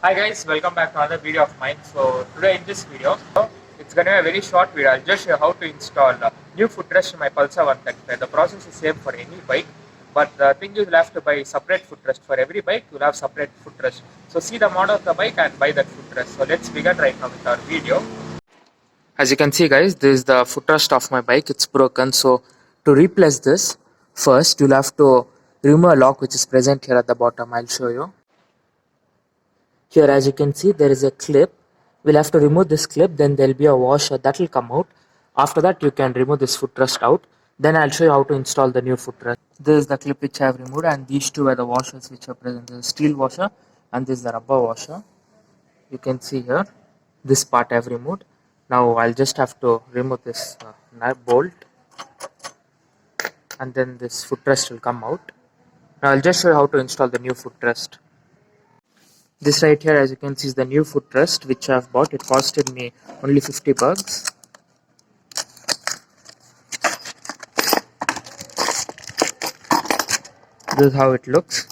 Hi guys, welcome back to another video of mine. So today in this video, it's going to be a very short video. I'll just show you how to install a new footrest in my Pulsar 135. The process is same for any bike, but the thing is you'll have to buy separate footrest. For every bike, you'll have separate footrest. So see the model of the bike and buy that footrest. So let's begin right now with our video. As you can see guys, this is the footrest of my bike. It's broken. So to replace this, first you'll have to remove a lock which is present here at the bottom. I'll show you. Here as you can see there is a clip. We'll have to remove this clip, then there will be a washer that will come out. After that you can remove this footrest out. Then I'll show you how to install the new footrest. This is the clip which I have removed, and these two are the washers which are present. This is steel washer and this is the rubber washer. You can see here this part I have removed. Now I'll just have to remove this nut bolt, and then this footrest will come out. Now I'll just show you how to install the new footrest. This right here as you can see is the new footrest which I have bought. It costed me only 50 bucks. This is how it looks,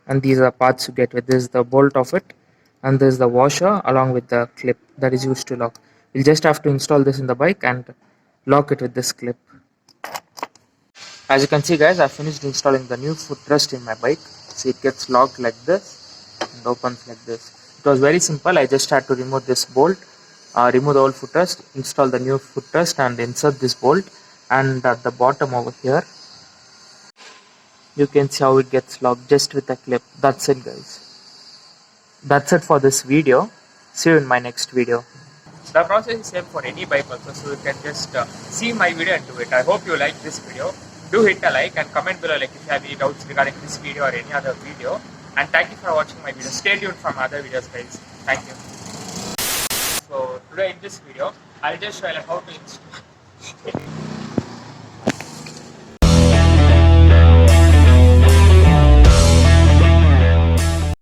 and these are parts you get with. This is the bolt of it, and this is the washer along with the clip that is used to lock. You'll just have to install this in the bike and lock it with this clip. As you can see guys, I finished installing the new footrest in my bike. See, it gets locked like this and opens like this. It was very simple. I just had to remove this bolt, remove the old footrest, install the new footrest and insert this bolt, and at the bottom over here you can see how it gets locked just with a clip. That's it guys. That's it for this video. See you in my next video. The process is same for any bike also, so you can just see my video and do it. I hope you like this video. Do hit a like and comment below like if you have any doubts regarding this video or any other video. And thank you for watching my video. Stay tuned for other videos guys. Thank you. So today in this video, I'll just show you how to install